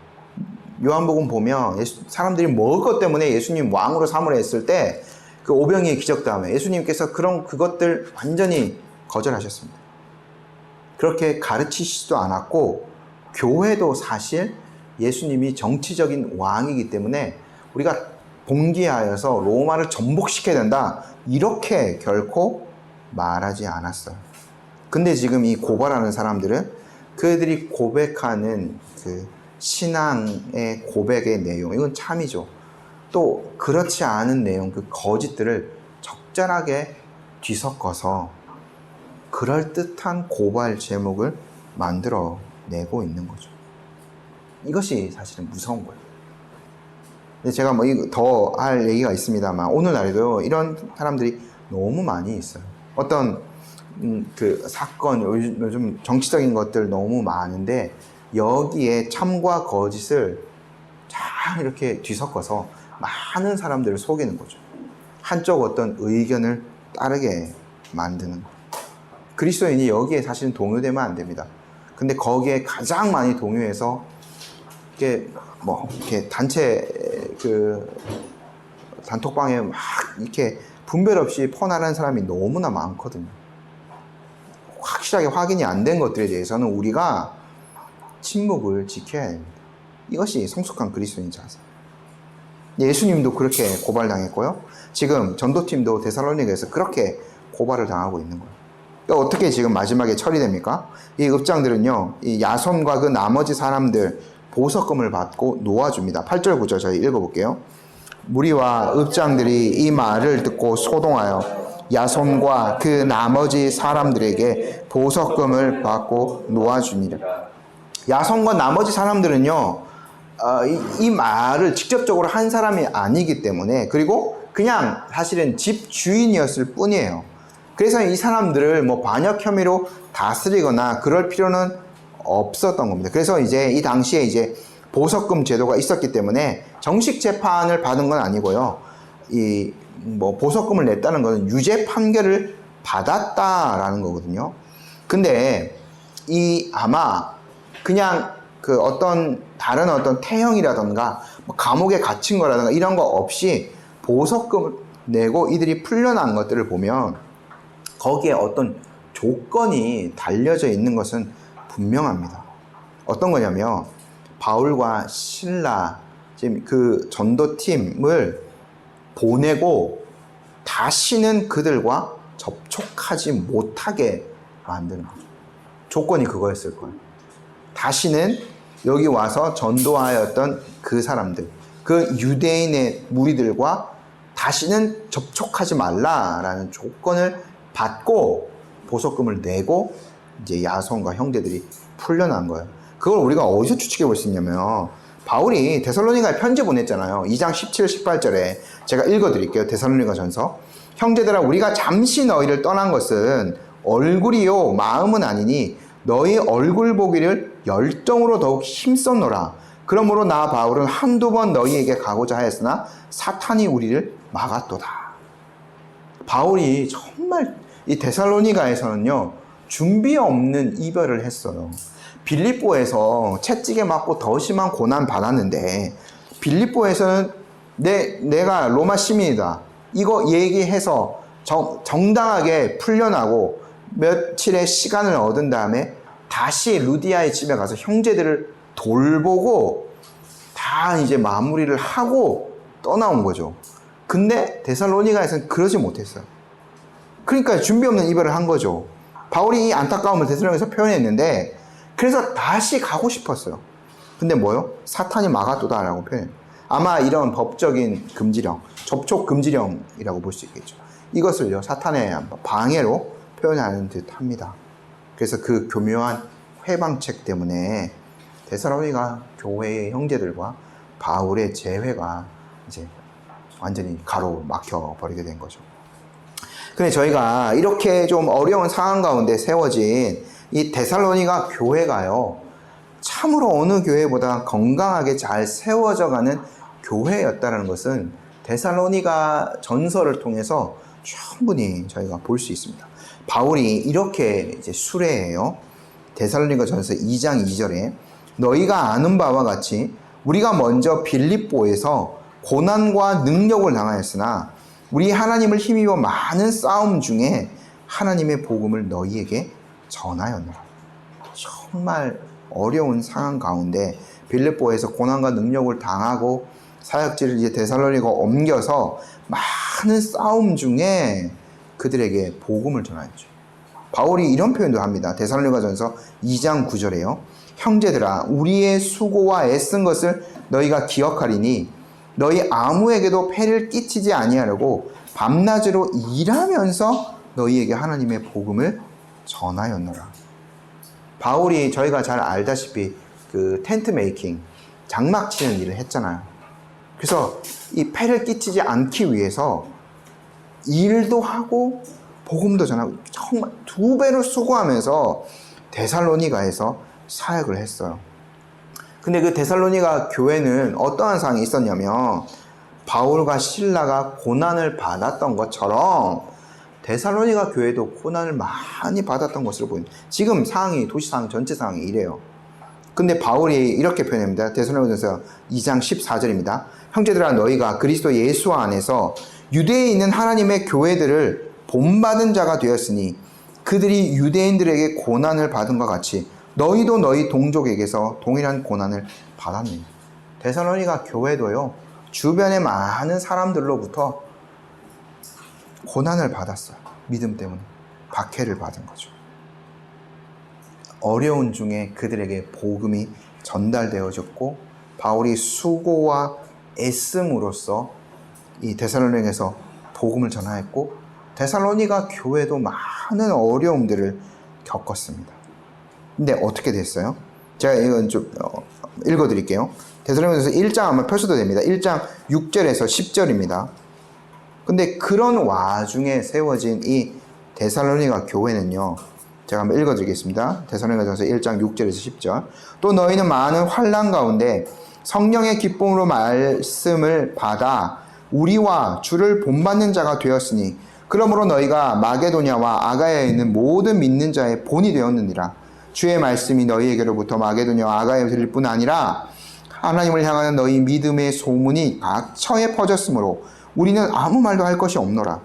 Speaker 1: 요한복음 보면 사람들이 먹을 것 때문에 예수님 왕으로 삼으려 했을 때 그 오병이의 기적 다음에 예수님께서 그것들 완전히 거절하셨습니다. 그렇게 가르치시지도 않았고, 교회도 사실 예수님이 정치적인 왕이기 때문에 우리가 봉기하여서 로마를 전복시켜야 된다, 이렇게 결코 말하지 않았어요. 근데 지금 이 고발하는 사람들은 그들이 고백하는 그 신앙의 고백의 내용, 이건 참이죠. 또 그렇지 않은 내용, 그 거짓들을 적절하게 뒤섞어서 그럴듯한 고발 제목을 만들어내고 있는 거죠. 이것이 사실은 무서운 거예요. 근데 제가 뭐 더 할 얘기가 있습니다만, 오늘날에도 이런 사람들이 너무 많이 있어요. 어떤 그 사건, 요즘 정치적인 것들 너무 많은데 여기에 참과 거짓을 잘 이렇게 뒤섞어서 많은 사람들을 속이는 거죠. 한쪽 어떤 의견을 따르게 만드는 거. 그리스도인이 여기에 사실은 동요되면 안 됩니다. 근데 거기에 가장 많이 동요해서 이렇게 단체 단톡방에 막 이렇게 분별 없이 퍼나가는 사람이 너무나 많거든요. 확실하게 확인이 안 된 것들에 대해서는 우리가 침묵을 지켜야 됩니다. 이것이 성숙한 그리스도인 자세. 예수님도 그렇게 고발당했고요. 지금 전도팀도 데살로니가에서 그렇게 고발을 당하고 있는 거예요. 그러니까 어떻게 지금 마지막에 처리됩니까? 이 읍장들은요, 이 야손과 그 나머지 사람들 보석금을 받고 놓아줍니다. 8절 9절 저희 읽어볼게요. 무리와 읍장들이 이 말을 듣고 소동하여 야손과 그 나머지 사람들에게 보석금을 받고 놓아주니라. 야손과 나머지 사람들은요, 이 말을 직접적으로 한 사람이 아니기 때문에, 그리고 그냥 사실은 집 주인이었을 뿐이에요. 그래서 이 사람들을 뭐 반역 혐의로 다스리거나 그럴 필요는 없었던 겁니다. 그래서 이제 이 당시에 이제 보석금 제도가 있었기 때문에 정식 재판을 받은 건 아니고요. 이 뭐 보석금을 냈다는 것은 유죄 판결을 받았다라는 거거든요. 근데 아마 그냥 그 다른 어떤 태형이라던가 뭐 감옥에 갇힌 거라던가 이런 거 없이 보석금을 내고 이들이 풀려난 것들을 보면 거기에 어떤 조건이 달려져 있는 것은 분명합니다. 어떤 거냐면 바울과 실라, 지금 그 전도팀을 보내고 다시는 그들과 접촉하지 못하게 만드는 거죠. 조건이 그거였을 거예요. 다시는 여기 와서 전도하였던 그 사람들, 그 유대인의 무리들과 다시는 접촉하지 말라라는 조건을 받고 보석금을 내고 이제 야손과 형제들이 풀려난 거예요. 그걸 우리가 어디서 추측해 볼 수 있냐면, 바울이 데살로니가에 편지 보냈잖아요. 2장 17, 18절에 제가 읽어드릴게요. 데살로니가 전서. 형제들아, 우리가 잠시 너희를 떠난 것은 얼굴이요 마음은 아니니 너희 얼굴 보기를 열정으로 더욱 힘썼노라. 그러므로 나 바울은 한두 번 너희에게 가고자 하였으나 사탄이 우리를 막았도다. 바울이 정말 이 데살로니가에서는요, 준비 없는 이별을 했어요. 빌립보에서 채찍에 맞고 더 심한 고난 받았는데, 빌립보에서는 내가 로마 시민이다, 이거 얘기해서 정당하게 풀려나고 며칠의 시간을 얻은 다음에 다시 루디아의 집에 가서 형제들을 돌보고 다 이제 마무리를 하고 떠나온 거죠. 근데 데살로니가에서는 그러지 못했어요. 그러니까 준비 없는 이별을 한 거죠. 바울이 이 안타까움을 데살로니가에서 표현했는데, 그래서 다시 가고 싶었어요. 근데 뭐요? 사탄이 막았도다라고 표현해요. 아마 이런 법적인 금지령, 접촉 금지령이라고 볼 수 있겠죠. 이것을요, 사탄의 방해로 표현하는 듯 합니다. 그래서 그 교묘한 회방책 때문에 데살로니가 교회의 형제들과 바울의 재회가 이제 완전히 가로막혀 버리게 된 거죠. 근데 저희가 이렇게 좀 어려운 상황 가운데 세워진 이 데살로니가 교회가요, 참으로 어느 교회보다 건강하게 잘 세워져 가는 교회였다는 것은 데살로니가 전설을 통해서 충분히 저희가 볼 수 있습니다. 바울이 이렇게 이제 수레해요. 데살로니가 전서 2장 2절에 너희가 아는 바와 같이 우리가 먼저 빌립보에서 고난과 능력을 당하였으나 우리 하나님을 힘입어 많은 싸움 중에 하나님의 복음을 너희에게 전하였노라. 정말 어려운 상황 가운데 빌립보에서 고난과 능력을 당하고 사역지를 이제 데살로니가 옮겨서 많은 싸움 중에 그들에게 복음을 전하였죠. 바울이 이런 표현도 합니다. 데살로니가전서 2장 9절에요. 형제들아, 우리의 수고와 애쓴 것을 너희가 기억하리니 너희 아무에게도 폐를 끼치지 아니하려고 밤낮으로 일하면서 너희에게 하나님의 복음을 전하였노라. 바울이 저희가 잘 알다시피 그 텐트 메이킹, 장막 치는 일을 했잖아요. 그래서 이 폐를 끼치지 않기 위해서 일도 하고 복음도 전하고 정말 2배로 수고하면서 데살로니가에서 사역을 했어요. 근데 그 데살로니가 교회는 어떠한 상황이 있었냐면 바울과 실라가 고난을 받았던 것처럼 데살로니가 교회도 고난을 많이 받았던 것으로 보입니다. 지금 상황이, 도시 상황 전체 상황이 이래요. 근데 바울이 이렇게 표현합니다. 데살로니가전서 2장 14절입니다. 형제들아, 너희가 그리스도 예수 안에서 유대에 있는 하나님의 교회들을 본받은 자가 되었으니 그들이 유대인들에게 고난을 받은 것 같이 너희도 너희 동족에게서 동일한 고난을 받았느니. 데살로니가 교회도요, 주변의 많은 사람들로부터 고난을 받았어요. 믿음 때문에 박해를 받은 거죠. 어려운 중에 그들에게 복음이 전달되어졌고 바울이 수고와 애씀으로써 이 데살로니가에서 복음을 전하였고 데살로니가 교회도 많은 어려움들을 겪었습니다. 근데 어떻게 됐어요? 제가 이건 좀 읽어드릴게요. 데살로니가에서 1장 아마 펴셔도 됩니다. 1장 6절에서 10절입니다. 근데 그런 와중에 세워진 이 데살로니가 교회는요, 제가 한번 읽어드리겠습니다. 데살로니가전서 1장 6절에서 10절. 또 너희는 많은 환난 가운데 성령의 기쁨으로 말씀을 받아 우리와 주를 본받는 자가 되었으니 그러므로 너희가 마게도냐와 아가야에 있는 모든 믿는 자의 본이 되었느니라. 주의 말씀이 너희에게로부터 마게도냐와 아가야에 들릴 뿐 아니라 하나님을 향하는 너희 믿음의 소문이 각처에 퍼졌으므로 우리는 아무 말도 할 것이 없노라.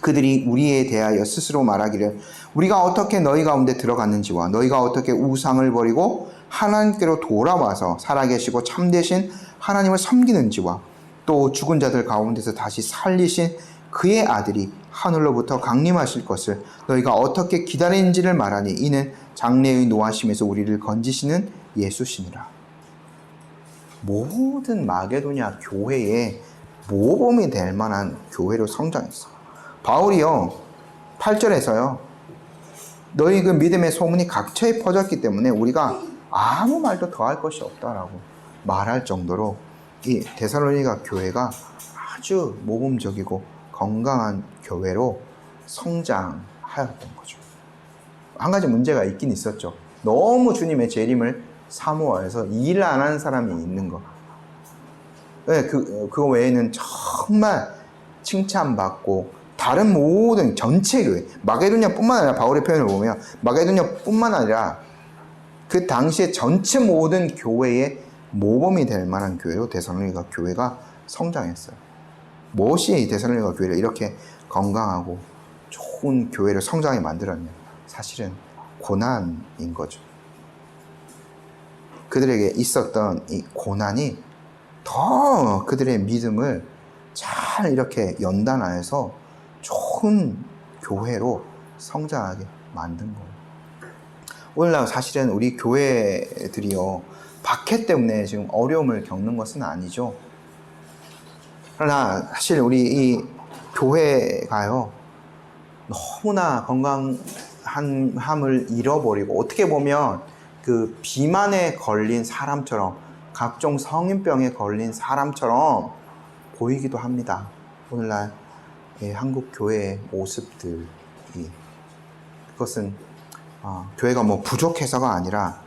Speaker 1: 그들이 우리에 대하여 스스로 말하기를 우리가 어떻게 너희 가운데 들어갔는지와 너희가 어떻게 우상을 버리고 하나님께로 돌아와서 살아계시고 참되신 하나님을 섬기는지와 또 죽은 자들 가운데서 다시 살리신 그의 아들이 하늘로부터 강림하실 것을 너희가 어떻게 기다리는지를 말하니 이는 장래의 노하심에서 우리를 건지시는 예수시니라. 모든 마게도냐 교회에 모범이 될 만한 교회로 성장했어요. 바울이요 8절에서요 너희 그 믿음의 소문이 각처에 퍼졌기 때문에 우리가 아무 말도 더할 것이 없다라고 말할 정도로 이 데살로니가 교회가 아주 모범적이고 건강한 교회로 성장하였던 거죠. 한 가지 문제가 있긴 있었죠. 너무 주님의 재림을 사모해서 일 안 하는 사람이 있는 거. 네, 그거 외에는 정말 칭찬받고 다른 모든 전체 교회, 마게도냐뿐만 아니라 바울의 표현을 보면 마게도냐뿐만 아니라 그 당시에 전체 모든 교회의 모범이 될 만한 교회로 데살로니가 교회가 성장했어요. 무엇이 데살로니가 교회를 이렇게 건강하고 좋은 교회를 성장하게 만들었냐? 사실은 고난인 거죠. 그들에게 있었던 이 고난이 더 그들의 믿음을 잘 이렇게 연단하여서 좋은 교회로 성장하게 만든 거예요. 오늘날 사실은 우리 교회들이요, 박해 때문에 지금 어려움을 겪는 것은 아니죠. 그러나 사실 우리 이 교회가요, 너무나 건강함을 잃어버리고 어떻게 보면 그 비만에 걸린 사람처럼 각종 성인병에 걸린 사람처럼 보이기도 합니다. 오늘날 한국 교회의 모습들이, 그것은 교회가 뭐 부족해서가 아니라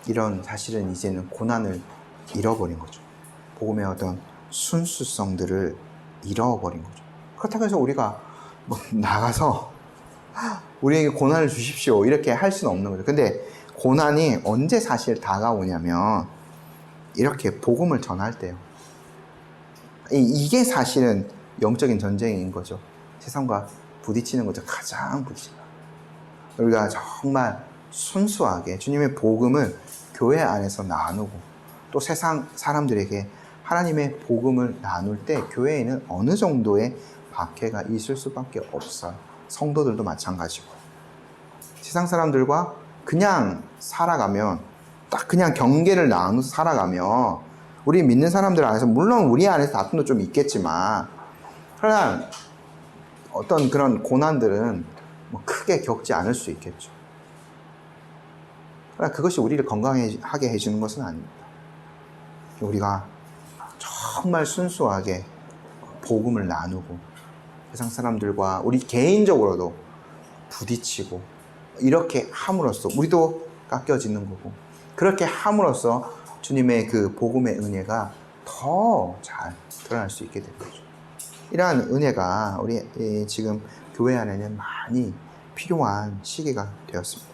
Speaker 1: 이런 사실은 이제는 고난을 잃어버린 거죠. 복음의 어떤 순수성들을 잃어버린 거죠. 그렇다고 해서 우리가 뭐 나가서 우리에게 고난을 주십시오 이렇게 할 수는 없는 거죠. 근데 고난이 언제 사실 다가오냐면 이렇게 복음을 전할 때요. 이게 사실은 영적인 전쟁인 거죠. 세상과 부딪히는 거죠. 가장 부딪히는. 우리가 정말 순수하게 주님의 복음을 교회 안에서 나누고 또 세상 사람들에게 하나님의 복음을 나눌 때 교회에는 어느 정도의 박해가 있을 수밖에 없어요. 성도들도 마찬가지고. 세상 사람들과 그냥 살아가면, 딱 그냥 경계를 나누어서 살아가면 우리 믿는 사람들 안에서, 물론 우리 안에서 다툼도 좀 있겠지만, 그러나 어떤 그런 고난들은 뭐 크게 겪지 않을 수 있겠죠. 그러나 그것이 우리를 건강하게 해주는 것은 아닙니다. 우리가 정말 순수하게 복음을 나누고 세상 사람들과 우리 개인적으로도 부딪히고 이렇게 함으로써 우리도 깎여지는 거고, 그렇게 함으로써 주님의 그 복음의 은혜가 더 잘 드러날 수 있게 될 거죠. 이러한 은혜가 우리 지금 교회 안에는 많이 필요한 시기가 되었습니다.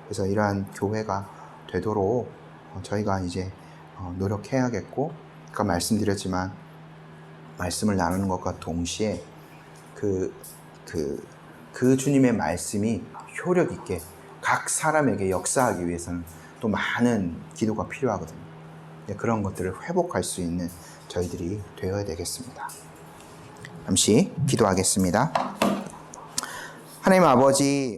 Speaker 1: 그래서 이러한 교회가 되도록 저희가 이제 노력해야겠고, 아까 말씀드렸지만 말씀을 나누는 것과 동시에 그 주님의 말씀이 효력 있게 각 사람에게 역사하기 위해서는 또 많은 기도가 필요하거든요. 그런 것들을 회복할 수 있는 저희들이 되어야 되겠습니다. 잠시 기도하겠습니다. 하나님 아버지,